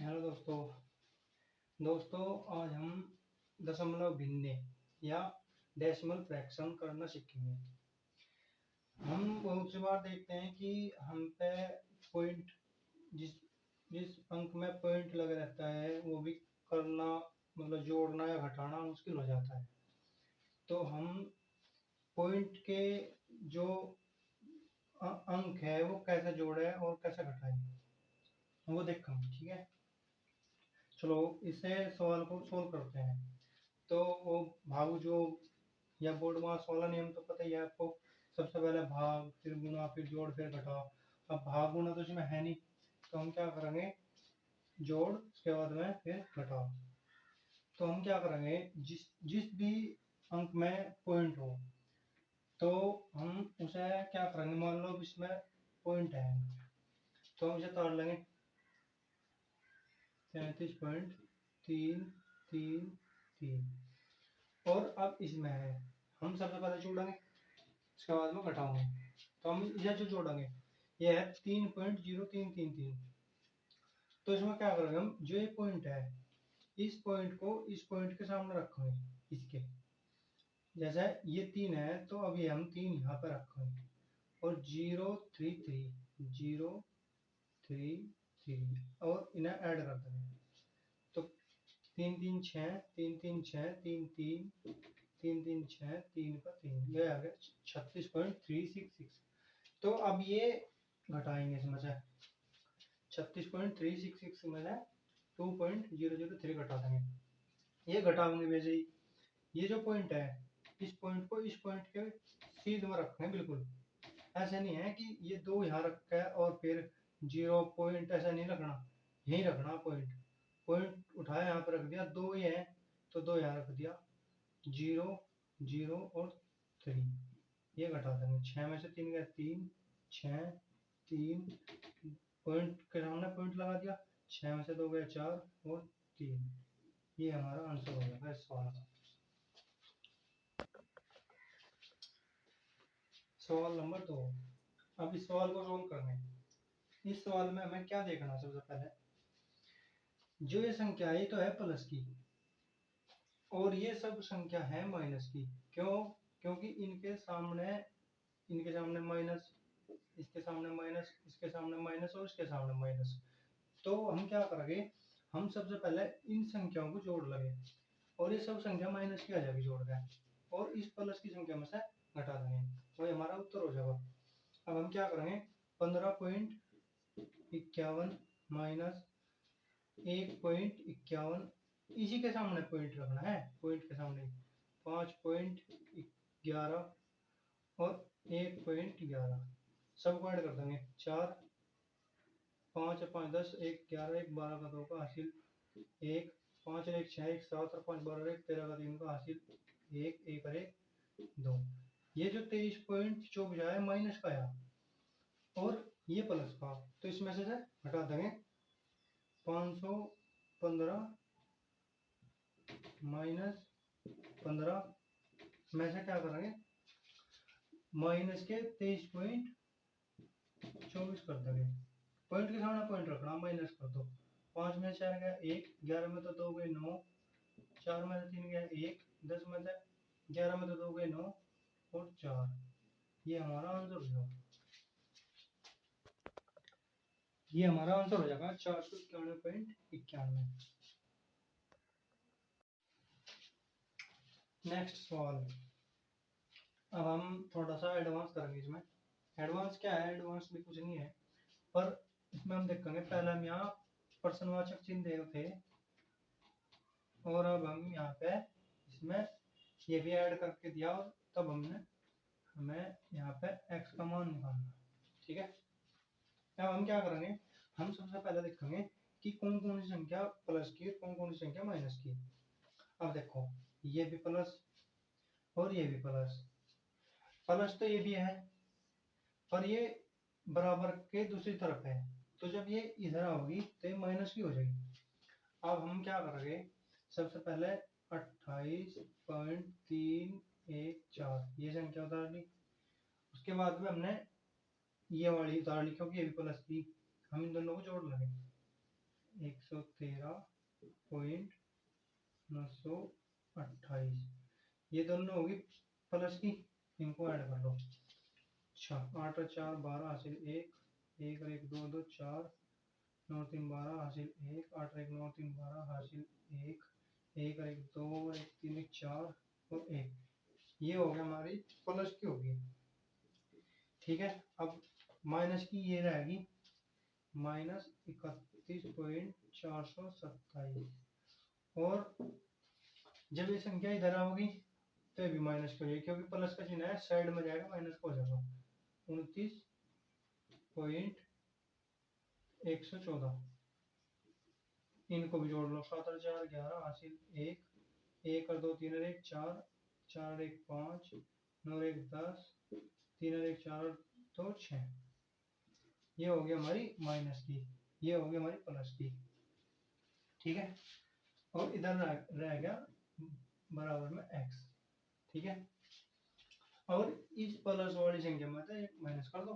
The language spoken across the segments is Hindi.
हेलो दोस्तों आज हम दशमलव भिन्ने या डेसिमल फ्रैक्शन करना सीखेंगे। हम बहुत सी बार देखते हैं कि हम पे पॉइंट जिस जिस अंक में पॉइंट लगा रहता है वो भी करना मतलब जोड़ना या घटाना मुश्किल हो जाता है। तो हम पॉइंट के जो अंक है वो कैसे जोड़े और कैसे घटाएं वो देखेंगे। ठीक है, चलो इसे सवाल को सोल्व करते हैं। तो वो भाग जो या बोर्ड मास वाला नियम तो पता ही है आपको। सबसे पहले भाग, फिर गुना, फिर जोड़, फिर घटा। अब भाग गुना तो इसमें है नहीं, तो हम क्या करेंगे, जोड़, उसके बाद में फिर घटा। तो हम क्या करेंगे, जिस जिस भी अंक में पॉइंट हो तो हम उसे क्या करेंगे, मान लो इसमें पॉइंट है तो हम इसे ताड़ लेंगे 33.333। और अब इसमें है, हम सबसे पहले जोड़ेंगे, इसके बाद में घटाओगे। तो हम इसे जो जोड़ेंगे ये है 3.0333। तो इसमें क्या करेंगे, हम जो ये पॉइंट है इस पॉइंट को इस पॉइंट के सामने रखेंगे। इसके जैसे ये 3 है तो अभी हम 3 यहाँ पर रखेंगे और 033 और इन्हें ऐड कर देंगे। तो 3 3 6 3 3 6 3 3 3 का 3, ये आ गया 36.366। तो अब ये घटाएंगे इसमें से 36.366 में से 2.003 घटा देंगे। ये घटाएंगे वैसे ही ये जो पॉइंट है इस पॉइंट को इस पॉइंट के सीध में रखना है। बिल्कुल ऐसे नहीं है कि ये दो यहाँ रखा है और फिर 0 पॉइंट, ऐसा नहीं रखना, यहीं रखना पॉइंट। पॉइंट उठाया यहाँ पर रख दिया, दो ये है तो दो यहाँ रख दिया, 0 0 और 3। ये घटा देंगे, 6 में से 3 गया 3, 6 3 पॉइंट के सामने पॉइंट लगा दिया, 6 में से 2 गया 4 और 3। ये हमारा आंसर हो जाएगा इस सवाल का। सवाल नंबर 2। अब इस सवाल को सोल्व करना है। इस सवाल में हमें क्या देखना, सबसे पहले जो ये संख्या है ये तो है प्लस की और ये सब संख्या है माइनस की। क्यों? क्योंकि इनके सामने माइनस, इसके सामने माइनस, इसके सामने माइनस और इसके सामने माइनस। तो हम क्या करेंगे, हम सबसे पहले इन संख्याओं को जोड़ लेंगे और ये सब संख्या माइनस की आ जाएगी जोड़ के, और इस प्लस की संख्या में से घटा देंगे, वही हमारा उत्तर हो जाएगा। अब हम क्या करेंगे, 15.51 माइनस 1.51, इसी के सामने पॉइंट रखना है, पॉइंट के सामने 5.11 और 1.11 सबको ऐड कर देंगे। 4 5 5 10 1 11 1 12 का 2 का हासिल 1, 5 और 1 6 1 7 और 5 12 1 13 का 3 का हासिल 1 1 और 1 2। ये जो 23.24 है माइनस का है और ये प्लस का, तो इसमें से हटा देंगे 515 माइनस 15 में से क्या करेंगे, माइनस के 23.24 कर देंगे। पॉइंट के सामने पॉइंट रखना, माइनस कर दो। 5 में 4 गया 1, 11 में तो 2 गए 9, 4 में से 3 गया 1, 10 में से 11 में तो 2 गए 9 और 4। ये हमारा आंसर हो जाएगा, ये हमारा आंसर हो जाएगा 491.91। नेक्स्ट सवाल। अब हम थोड़ा सा एडवांस करेंगे इसमें। एडवांस क्या है, एडवांस भी कुछ नहीं है, पर इसमें हम देखेंगे पहले हम यहाँ प्रश्नवाचक चिन्ह दे थे और अब हम यहाँ पे इसमें ये भी ऐड करके दिया और तब हमें यहाँ पे x का मान निकालना। ठीक है, अब हम क्या करेंगे, हम सबसे पहले देखेंगे कि कौन कौन सी संख्या प्लस की और कौन कौन सी संख्या माइनस की। अब देखो ये भी प्लस और ये भी प्लस, प्लस तो ये भी है पर ये बराबर के दूसरी तरफ है, तो जब ये इधर आओगी तो ये माइनस की हो जाएगी। अब हम क्या करेंगे, सबसे पहले 28.314 ये संख्या उतार ली, उसके बाद में हमने ये वाली उतार ली क्योंकि ये भी प्लस थी, हम इन दोनों को जोड़ लेंगे। 113.928, ये दोनों होगी प्लस की, इनको ऐड कर लो। अच्छा, 8 और 4 12 हासिल 1, 1 और 1 2 2 4, 9 3 12 हासिल 1, 8 और 1 9 3 12 हासिल 1, 1 और 1 2 और 1 3 1 4 और 1, ये हो गया हमारी प्लस की होगी। ठीक है, अब माइनस की ये रहेगी -31.427, और जब ये संख्या इधर आओगी तो ये भी माइनस की हो जाएगी, क्योंकि प्लस का चिन्ह है, साइड में जाएगा माइनस का हो जाएगा। 29.114, इनको भी जोड़ लो। 7 और 4 11 हासिल 1, 1 और 2 3 और 1 4, 4 और 1 5, 9 और 1 10, 3 और 1 4 और 2 6, ये हो गया हमारी माइनस की, ये हो गया हमारी प्लस की। ठीक है, और इधर रह गया बराबर में x। ठीक है, और इस प्लस वाली संख्या में तो एक माइनस कर दो।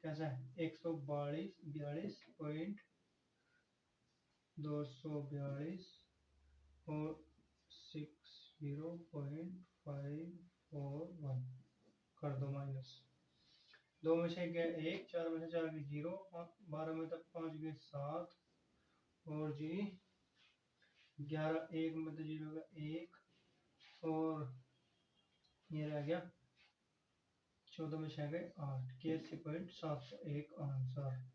कैसा है, 142.242 और 60.541 कर दो माइनस। 2 में से गया 1, 4 में से 4 की 0, 12 में तक 5 गए 7, और जी 11 1 में तो 0 का 1, और ये रह गया 14 में 6 गए 8, 81.701 आंसर।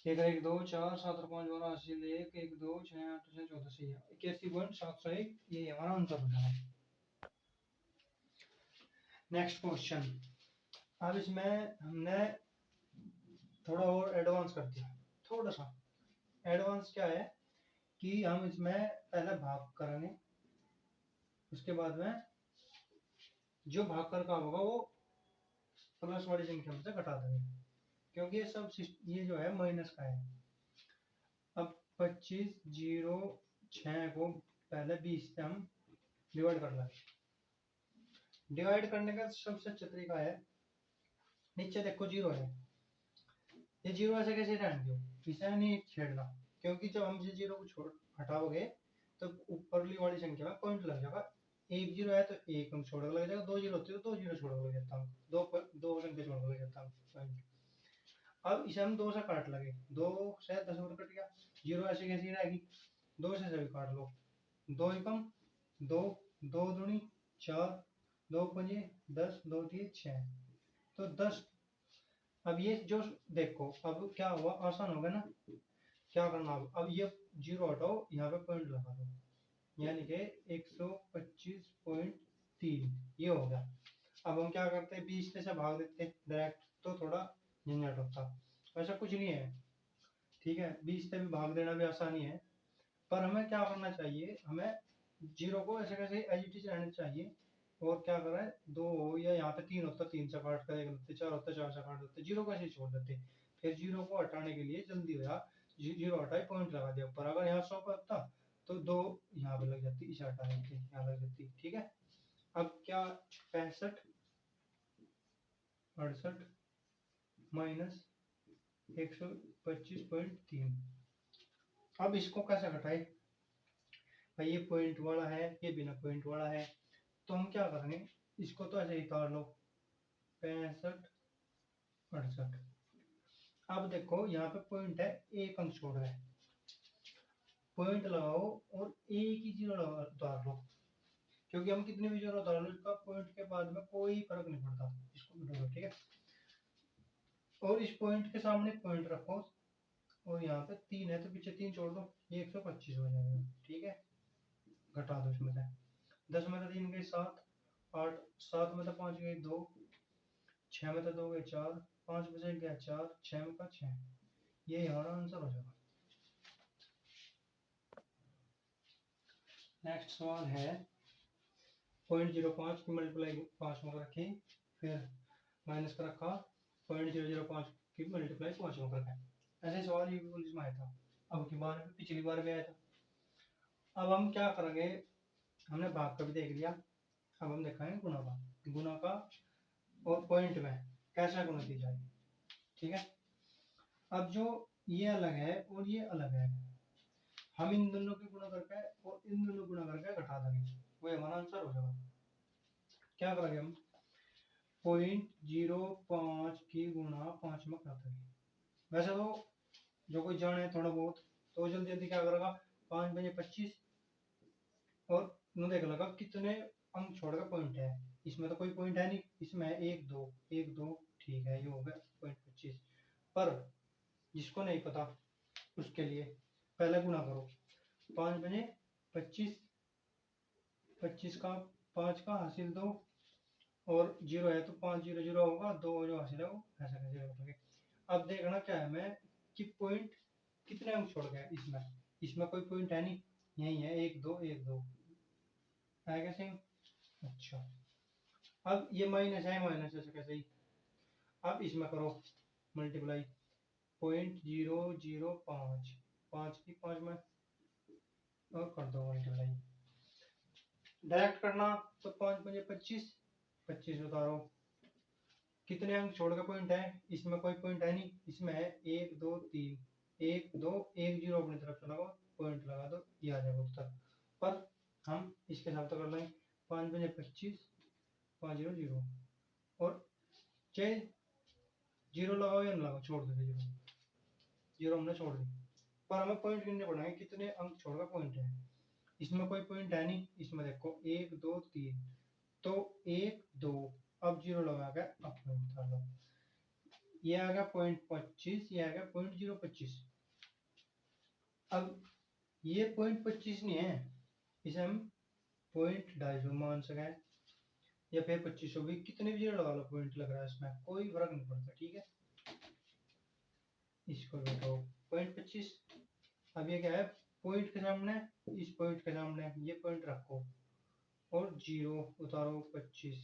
1 1 2 4 7 और 5 12 हासिल 1, 1 2 6 8 6 14 सही है, 81.701, ये हमारा आंसर हो जाएगा। नेक्स्ट क्वेश्चन, अब इसमें हमने थोड़ा और एडवांस कर दिया। थोड़ा सा एडवांस क्या है कि हम इसमें पहले भाग करेंगे, उसके बाद में जो भाग कर का होगा वो प्लस वाली संख्या में से घटा देंगे, क्योंकि ये सब ये जो है माइनस का है। अब 25 0 6 को पहले 20 से हम डिवाइड कर लेंगे। डिवाइड करने का सबसे अच्छा तरीका है, नीचे देखो 0 है, ये 0 ऐसे कैसे रहने दो, इसे नहीं छेड़ना, क्योंकि जब हम इसे 0 को छोड़ हटाओगे तो ऊपरली वाली संख्या में पॉइंट लग जाएगा। 1 0 है तो 1 अंक छोड़ लग जाएगा, 2 0 होती है तो 2 0 छोड़ लग जाता है, दो संख्या छोड़ लग जाता है पॉइंट। अब इसे हम 2 से काट लगे, 2 से 10 और कट गया, 0 ऐसे कैसी रहेगी, 2 से सभी काट लो, 2 एकम 2, 2 दूनी 4, 2 पंजे 10, 2 3 6, तो 10। अब ये जो देखो अब क्या हुआ, आसान होगा ना, क्या करना अब ये 0 हटाओ, यहाँ पे पॉइंट लगा दो, यानी कि 125.3, ये हो गया। अब हम क्या करते हैं, 20 से भाग देते हैं डायरेक्ट, तो थोड़ा झंझट होता, वैसा कुछ नहीं है। ठीक है, 20 से भी भाग देना भी आसानी है, पर हमें क्या करना चाहिए, हमें 0 को ऐसे कैसे एज इट इज रहना चाहिए, और क्या कर रहा है 2 हो या यहाँ पे 3 होता 3 से काट कर 1 लेते, 4 होता 4 से काट देते, 0 को ऐसे छोड़ देते। फिर 0 को हटाने के लिए जल्दी हो जा, 0 हटाए पॉइंट लगा दिया ऊपर, अगर यहाँ 100 पे होता तो 2 यहाँ पे लग जाती, इसे हटा देते यहाँ लग जाती। ठीक है, अब क्या 65 68 माइनस 125.3, अब इसको कैसे घटाए भाई, ये पॉइंट वाला है, ये बिना पॉइंट वाला है, तो हम क्या करेंगे, इसको तो ऐसे ही तार लो 65 68। अब देखो यहाँ पे पॉइंट है, एक अंक छोड़ है, पॉइंट लगाओ और एक ही जीरो उतार लो, क्योंकि हम कितने भी जीरो उतार लो इसका पॉइंट के बाद में कोई फर्क नहीं पड़ता, इसको मिटाओ। ठीक है, और इस पॉइंट के सामने पॉइंट रखो, और यहाँ पे 3 है तो पीछे 3 छोड़ दो, ये 125 हो जाएगा। ठीक है, घटा दो इसमें से, 10 में तो 3 गए 7, 8 7 में तो 5 गए 2, 6 में तो 2 गए 4, 5 में से गया 4, 6 में का 6, ये हमारा आंसर हो जाएगा। नेक्स्ट सवाल है 0.05 की मल्टीप्लाई 5 में रखी, फिर माइनस का रखा 0.005 की मल्टीप्लाई 5 में रखा। ऐसे सवाल ये भी पुलिस में आया था, अब की बार पिछली बार भी आया था। अब हम क्या करेंगे, हमने भाग का भी देख लिया, अब हम देखेंगे गुणा का, गुणा का और पॉइंट में कैसा गुणा की जाए। ठीक है, अब जो ये अलग है और ये अलग है, हम इन दोनों की गुणा करके और इन दोनों गुणा करके घटा देंगे, वो हमारा आंसर हो जाएगा। क्या करेंगे हम, 0.05 की गुणा 5 में कर देंगे। वैसे तो जो कोई जाने थोड़ा बहुत तो जल्दी जल्दी क्या करेगा, 5 बजे 25 और नु देख लगा कितने अंक छोड़ का पॉइंट है, इसमें तो कोई पॉइंट है नहीं, इसमें एक दो एक दो, ठीक है ये हो गया 0.25। पर जिसको नहीं पता उसके लिए पहले गुणा करो, 5 बजे 25, 25 का 5 का हासिल 2 और 0 है तो 5 0 0 होगा, 2 जो हासिल है वो ऐसा कैसे करोगे। अब देखना क्या है मैं कि पॉइंट कितने अंक छोड़ गए, इसमें इसमें कोई पॉइंट है नहीं, यही है 1 2 1 2 है कैसे। अच्छा अब ये माइनस है, माइनस ऐसे कैसे ही, अब इसमें करो मल्टीप्लाई, 0.005 5 की 5 में और कर दो मल्टीप्लाई, डायरेक्ट करना तो 5 5 25, 25 उतारो, कितने अंक छोड़ का पॉइंट है, इसमें कोई पॉइंट है नहीं, इसमें है 1 2 3, 1 2 1 0 अपनी तरफ चला गया, पॉइंट लगा दो, ये आ जाएगा उत्तर। पर हम इसके साथ तो कर लेंगे 5 5 25, 5 0 0 और चाहे 0 लगाओ या ना लगाओ छोड़ दो, 0 0 हमने छोड़ दी, पर हमें पॉइंट गिनने पड़ेंगे कितने अंक छोड़ का पॉइंट है, इसमें कोई पॉइंट है नहीं, इसमें देखो 1 2 3 तो 1 2, अब 0 लगा के अब पॉइंट कर लो, ये आ गया 0.25, ये आ गया 0.025। अब ये 0.25 नहीं है, इसे हम 0.250 मान सके या फिर 2500 भी, कितने भी जीरो लगा लो, पॉइंट लग रहा है इसमें कोई फर्क नहीं पड़ता, ठीक है। इसको बैठाओ 0.25, अब ये क्या है, पॉइंट के सामने इस पॉइंट के सामने ये पॉइंट रखो और 0 उतारो 25।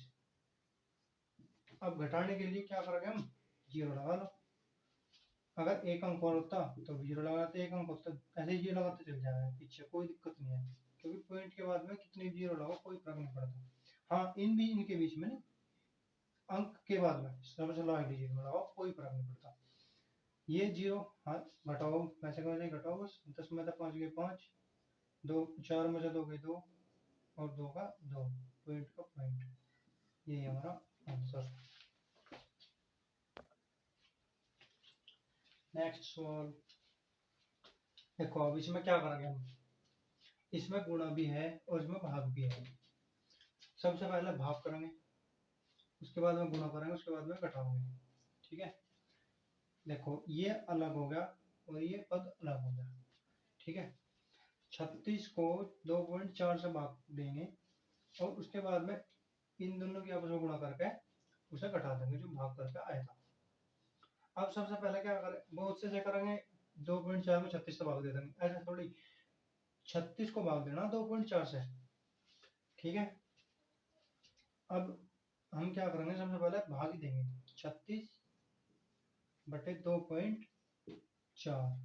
अब घटाने के लिए क्या करेंगे हम, 0 लगा लो, अगर एक अंक और होता तो 0 लगाते, एक अंक होता ऐसे ही 0 लगाते चल जाएगा पीछे, कोई दिक्कत नहीं है, क्योंकि पॉइंट के बाद में कितने 0 लगाओ कोई फर्क नहीं पड़ता। हाँ इन भी इनके बीच में अंक के बाद में सबसे लास्ट डिजिट में लगाओ, कोई फर्क नहीं पड़ता। ये 0 हाँ घटाओ, वैसे कैसे घटाओ, बस 10 में 5 गए 5, 2 4 में से 2 गए 2 और 2 का 2, पॉइंट का पॉइंट, ये हमारा आंसर। नेक्स्ट सवाल देखो, अब इसमें क्या करेंगे हम, इसमें गुणा भी है और इसमें भाग भी है। सबसे पहले भाग करेंगे, उसके बाद में गुणा करेंगे, उसके बाद में घटाओगे, ठीक है। देखो ये अलग हो गया और ये पद अलग हो गया, ठीक है। 36 को 2.4 से भाग देंगे और उसके बाद में इन दोनों की आपस में गुणा करके उसे घटा देंगे जो भाग करके आया था। अब सबसे पहले क्या करें, बहुत से करेंगे 2.4 में 36 से भाग दे देंगे, ऐसा थोड़ी, 36 को भाग देना 2.4 से, ठीक है। अब हम क्या करेंगे, सबसे पहले भाग ही देंगे 36 बटे 2.4,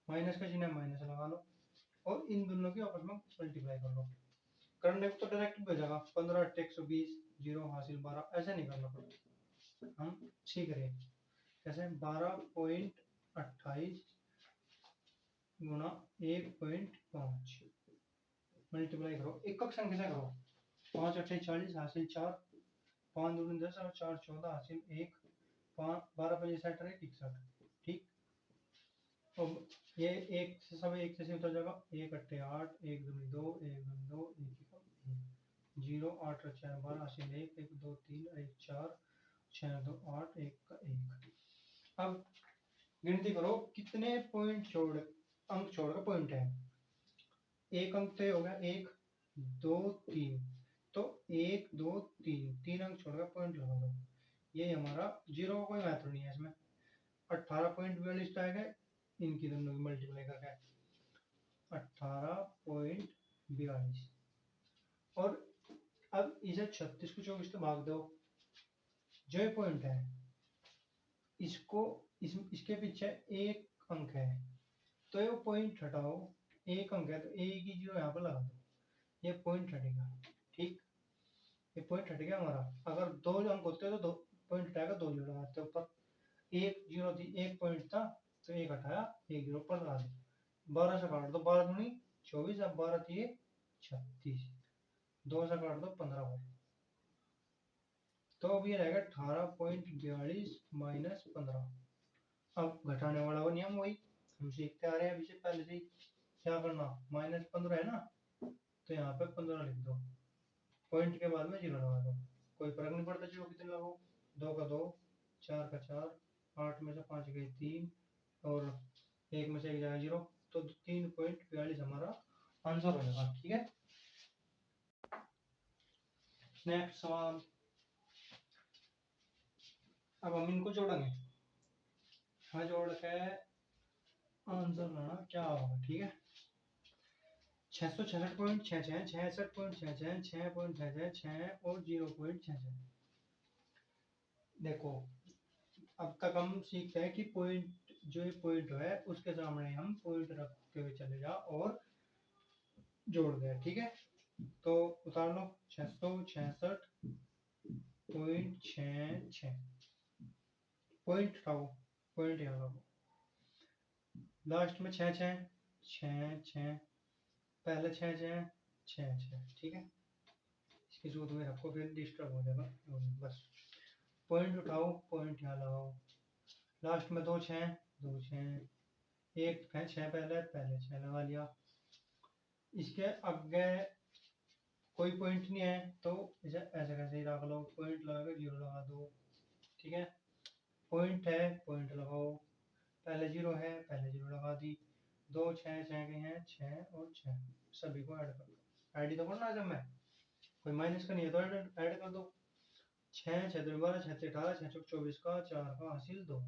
माइनस का चिन्ह माइनस लगा लो और इन दोनों की आपस में मल्टीप्लाई कर लो, करने को तो डायरेक्ट भेजेगा 15 8 120 0 हासिल 12, ऐसे नहीं करना पड़ता, हम सीख रहे हैं कैसे, 12.28 गुणा 1.5 मल्टीप्लाई करो, एकक संख्या से करो, 5 8 40 हासिल 4, 5 2 10 और 4 14 हासिल 1, 12 5 60 61, ठीक। अब ये एक से सब एक से उतर जाएगा, 1 8 8 1 2 2 1 2 2 1 0 8 6 12 हासिल 1 1 2 3 1 4 6 2 8 1 का 1। अब गिनती करो कितने पॉइंट छोड़ अंक छोड़ का पॉइंट है, एक अंक तो हो गया 1 2 3, तो 1 2 3 3 अंक छोड़ का पॉइंट लगा दो, ये हमारा 0 का कोई महत्व नहीं है इसमें, 18.42 आएगा, इनकी दोनों की मल्टीप्लाई करके 18.42 और अब इसे 36 को 24 से भाग दो, जो ये पॉइंट है इसको इसके पीछे एक अंक है तो ये पॉइंट हटाओ, एक अंक है तो एक ही 0 यहाँ पर लगा दो, ये पॉइंट हटेगा, ठीक। ये पॉइंट हट गया हमारा, अगर 2 अंक होते तो 2 पॉइंट हटाएगा, 2 0 लगाते ऊपर, एक 0 थी एक पॉइंट था तो एक हटाया 1 0 15 दी। 12 से काट दो, 12 दूनी 24, अब 12 3 36, 2 से काट दो 15 बार, तो अब ये रहेगा 18.42 माइनस 15। अब घटाने वाला वो नियम वही हम सीखते आ रहे हैं अभी से पहले से ही। क्या करना, -15 है ना, तो यहाँ पे 15 लिख दो, पॉइंट के बाद में 0 लगा दो, कोई फर्क नहीं पड़ता जीरो कितने लगाओ, 2 का 2, 4 का 4, 8 में से 5 गए 3, और 1 में से 1 जाएगा 0, तो 3.42 हमारा आंसर हो जाएगा। ठीक है, नेक्स्ट सवाल। अब हम इनको जोड़ेंगे, हाँ जोड़ के आंसर लाना क्या होगा। ठीक है, 666.66, 66.66, 6.66 और 0.66। देखो अब तक हम सीखते हैं कि पॉइंट जो पॉइंट है उसके सामने हम पॉइंट रखते हुए चले जाओ और जोड़ दे। ठीक है, तो उतार लो 666.66 पॉइंट उठाओ, पॉइंट यहाँ लगाओ, लास्ट में 6 6 6 6, पहले 6 6 6 6। ठीक है, इसकी सूद में रखो फिर डिस्टर्ब हो जाएगा, बस पॉइंट उठाओ, पॉइंट यहाँ लगाओ, लास्ट में 2 6 2 6, एक है 6 पहले 6 लगा लिया, इसके आगे कोई पॉइंट नहीं है तो इसे ऐसे कैसे ही रख लो, पॉइंट लगा के 0 लगा दो। ठीक है, पॉइंट है पॉइंट लगाओ, पहले 0 है पहले 0 लगा दी, 2 6 6 के हैं 6 और 6, सभी को ऐड कर दो, ऐड तो करना जब मैं कोई माइनस का नहीं है तो ऐड कर दो, 6 6 2 12 6 18 6 24 का 4 का हासिल 2,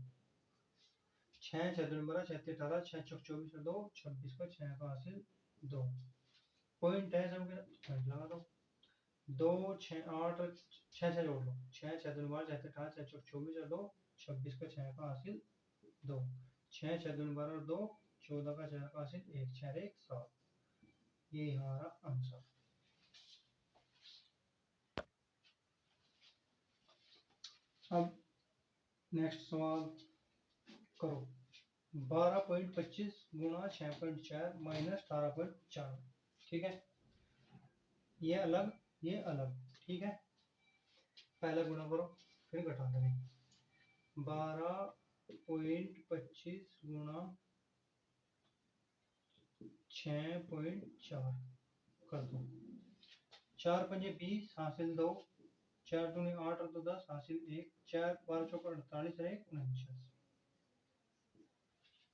6 6 2 12 6 18 6 24 का 2 26 का 6 का हासिल 2, पॉइंट है सब पॉइंट लगा दो, 2 6 8 6 6 जोड़ लो, 6 6 2 12 6 18 6 24 और 2 26 का 6 का हासिल 2, 6 6 2 12 और 2 14 का 4 का हासिल 1 6 1 7, ये हमारा आंसर। अब नेक्स्ट सवाल करो, 12.25 गुणा 6.4 माइनस 18.4। ठीक है, ये अलग ये अलग। ठीक है, पहले गुणा करो फिर घटा देंगे, 12.25 गुणा 6.4 कर दो, 4 पंजे 20 हासिल 2, 4 दूनी 8 और 2 10 हासिल 1, 4 12 चौका 48 और 1 49,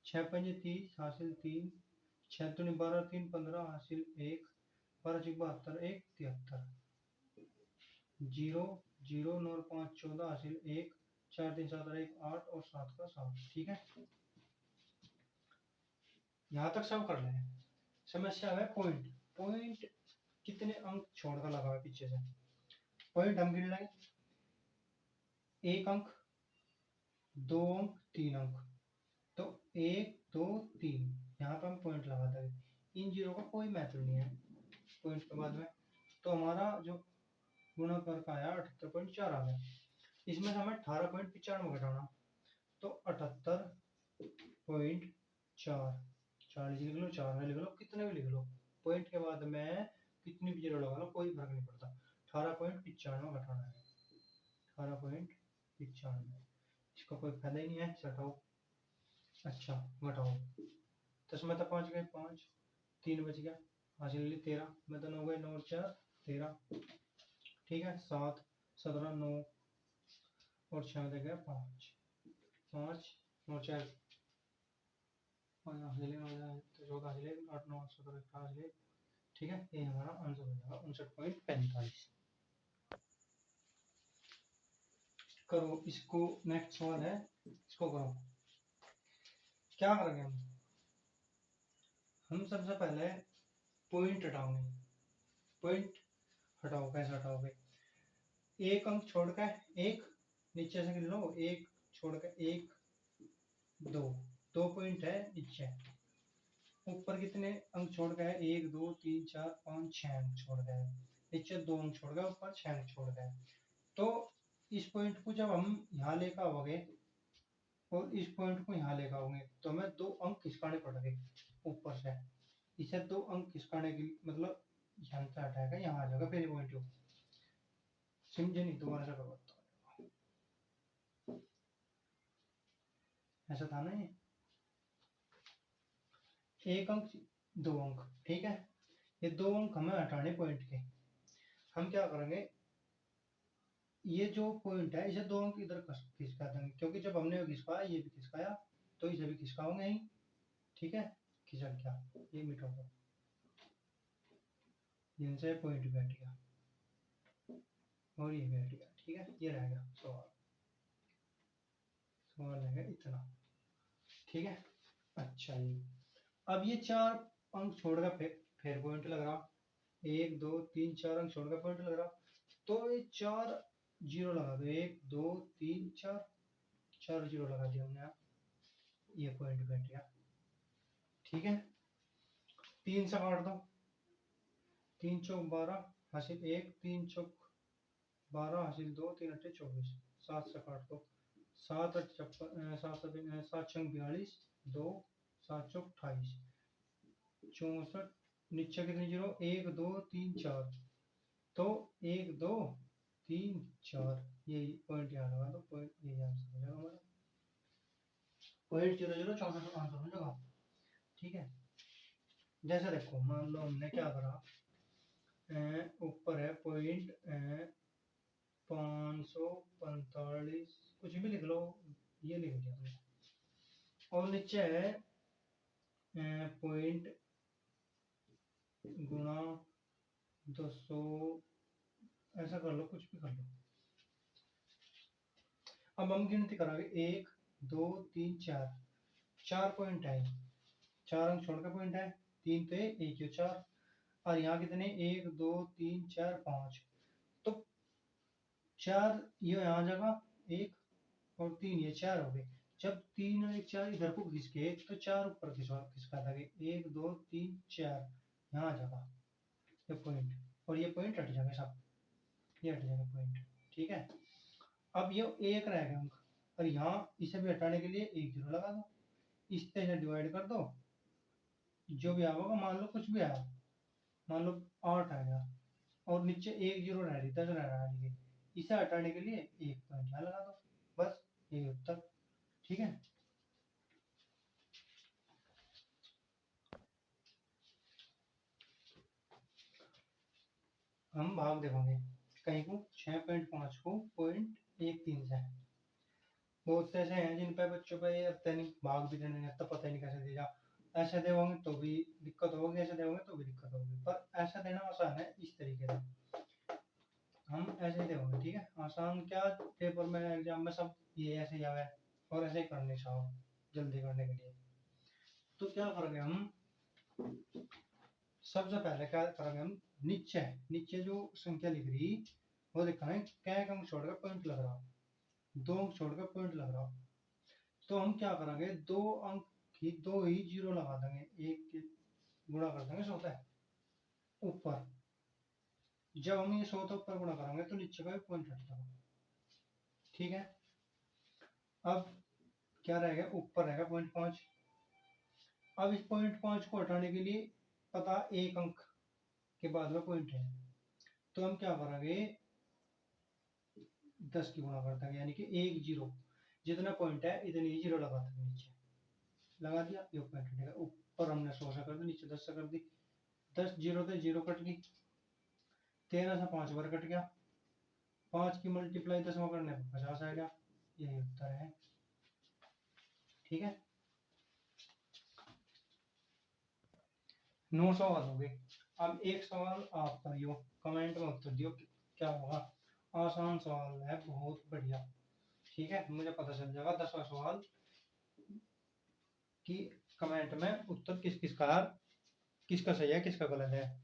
6 पंजे 30 हासिल 3, 6 दूनी 12 3 15 हासिल 1, 12 चौक 72 1 73, 0 0 9 और 5 14 हासिल 1, 4 3 7 और 1 8 और 7 का 7। ठीक है, यहाँ तक सब कर लें। समस्या है पॉइंट, पॉइंट कितने अंक छोड़कर लगा है पीछे से, पॉइंट हम गिन लेंगे, 1 अंक 2 अंक 3 अंक, तो 1 2 3 यहाँ पर हम पॉइंट लगा देंगे, इन जीरो का कोई महत्व नहीं है पॉइंट के बाद में, तो हमारा जो गुणा करके आया 78.4 आ गया, इसमें से हमें 18.95 घटाना, तो 78.4 40 लिख लो 4 में लिख लो कितने भी लिख लो, पॉइंट के बाद में कितनी भी जीरो लगा लो कोई फर्क नहीं पड़ता, 18.95 घटाना है, 18.95, इसका कोई फायदा ही नहीं है, घटाओ। अच्छा घटाओ, 10 में तो 5 गए 5, 3 बच गया हासिल 13 में तो 9 गए 9 और 4 13, ठीक है 7 17 9 और 6 में गया 5 5 और 4 हासिल 14 हासिल 8 9 17 हासिल, ठीक है, ये हमारा आंसर हो जाएगा 59.45। करो इसको, नेक्स्ट सवाल है, इसको करो, क्या करेंगे हम सबसे पहले पॉइंट हटाओगे, पॉइंट हटाओ, कैसे हटाओगे, एक अंक छोड़कर एक नीचे से गिन लो, एक छोड़कर एक 2 2 पॉइंट है नीचे, ऊपर कितने अंक छोड़ गए 1 2 3 4 5 6 अंक छोड़ गए, नीचे 2 अंक छोड़ गए ऊपर 6 अंक छोड़ गए, तो इस पॉइंट को जब हम यहाँ लेकर आओगे और इस पॉइंट को यहाँ लेकर आओगे तो हमें 2 अंक खिसकाने पड़ेंगे ऊपर से। इसे 2 अंक खिसकाने की मतलब यहाँ से हटाएगा, यहाँ आ जाएगा फिर पॉइंट। समझे नहीं? दोबारा से करवाता हूँ। ऐसा था ना, ये 1 अंक 2 अंक, ठीक है। ये 2 अंक हमें हटाने पॉइंट के। हम क्या करेंगे, ये जो पॉइंट है इसे 2 अंक इधर खिसका देंगे, क्योंकि जब हमने खिसकाया ये भी खिसकाया तो इसे भी खिसकाओगे ही, ठीक है। खिसक गया, ये मिटा दो, इनसे पॉइंट बैठ गया और ये बैठ गया, ठीक है। ये रह गया सवाल। सवाल है इतना, ठीक है। अच्छा जी, अब ये 4 अंक छोड़कर फिर पॉइंट लग रहा, 1 2 3 4 अंक छोड़कर पॉइंट लग रहा, तो ये 4 जीरो लगा दो, 1 2 3 4, 4 जीरो लगा दिया हमने, ये पॉइंट बैठ गया, ठीक है। 3 से काट दो, 3 चौक 12 हासिल 1, 3 चौक 12 हासिल 2, 3 अट्ठे 24, 7 से काट दो, 7 8 56, 7 छंग 42, 2 7 चौक 28, 64, नीचे कितने जीरो, 1 2 3 4, तो 1 2 3 4, ये पॉइंट यहाँ लगा दो, पॉइंट ये आंसर हो जाएगा हमारा, पॉइंट 00 64 आंसर हो जाएगा, ठीक है। जैसे देखो मान लो हमने क्या करा, ऊपर है पॉइंट 545, कुछ भी लिख लो, ये लिख दिया हमने, और नीचे है पॉइंट गुणा 200, ऐसा कर लो, कुछ भी कर लो। अब हम गिनती करांगे, 1 2 3 4, 4 पॉइंट है, 4 अंक छोड़ का पॉइंट है, 3 पे 1 4, और यहाँ कितने 1 2 3 4 5, तो 4 ये यहाँ जगह 1 और 3 ये 4 हो गए। जब 3 और 1 4 इधर को खिसके तो 4 ऊपर खिसका था, 1 2 3 4 यहाँ जगह ये पॉइंट, और ये पॉइंट हट जाएगा सब, ये हट जाएगा पॉइंट, ठीक है। अब ये 1 रह गया अंक, और यहाँ इसे भी हटाने के लिए 1 जीरो लगा दो, इस तरह डिवाइड कर दो, जो भी आएगा, मान लो कुछ भी आया, मान लो 8 आ गया, और नीचे 1 जीरो रह रही 10 रह रहा है, इसे हटाने के लिए 1 पॉइंट यहाँ लगा दो, बस ये उत्तर, ठीक है। हम भाग देखेंगे कहीं को 6.5 को 0.13 से, बहुत से ऐसे हैं जिन पे बच्चों पे ये अब नहीं भाग भी देने तो पता ही नहीं कैसे देगा, ऐसे देंगे तो भी दिक्कत होगी, ऐसे देंगे तो भी दिक्कत होगी, पर ऐसा देना आसान है, इस तरीके से हम ऐसे देंगे, ठीक है। आसान क्या, पेपर में एग्जाम में सब ये ऐसे ही आवे और ऐसे ही करने चाहो जल्दी करने के लिए, तो क्या करेंगे हम, सबसे पहले क्या करेंगे हम, नीचे नीचे जो संख्या लिख रही वो दिखाएं, क्या अंक छोड़कर पॉइंट लग रहा, 2 अंक छोड़कर पॉइंट लग रहा, तो हम क्या करेंगे, 2 अंक की 2 ही जीरो लगा देंगे, एक के गुणा कर देंगे 100 है ऊपर, जब हम ये 100 ऊपर गुणा करेंगे तो नीचे का भी पॉइंट हट जाएगा, ठीक है। अब क्या रहेगा, ऊपर रहेगा 0.5, अब इस 0.5 को हटाने के लिए पता 1 अंक के बाद में पॉइंट है, तो हम क्या करेंगे, 10 की गुणा कर देंगे, यानी कि 1 जीरो, जितना पॉइंट है इतनी ही जीरो लगा देंगे, नीचे लगा दिया, ये पॉइंट हटेगा, ऊपर हमने 100 से कर दी, नीचे 10 से कर दी, 10 जीरो से जीरो कट गई, 13 से 5 बार कट गया, 5 की मल्टीप्लाई 10 करने पर 50 आएगा, यही उत्तर है, ठीक है। 9 सवाल हो गए, अब एक सवाल आप करियो, कमेंट में उत्तर दियो क्या होगा, आसान सवाल है, बहुत बढ़िया, ठीक है। मुझे पता चल जाएगा 10वां सवाल कि कमेंट में उत्तर किस किस का, किसका सही है किसका गलत है।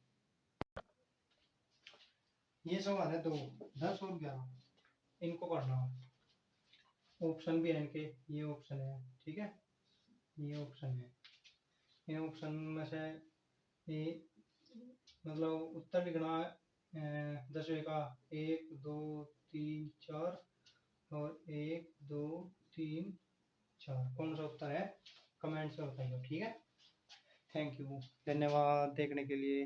ये सवाल है 2 10 और 11, इनको करना, ऑप्शन भी है इनके, ये ऑप्शन है, ठीक है, ये ऑप्शन है, इन ऑप्शन में से ये मतलब उत्तर लिखना है 10वें का 1 2 3 4 और 1 2 3 4 कौन सा उत्तर है, कमेंट्स में बताइए, ठीक है। थैंक यू, धन्यवाद देखने के लिए।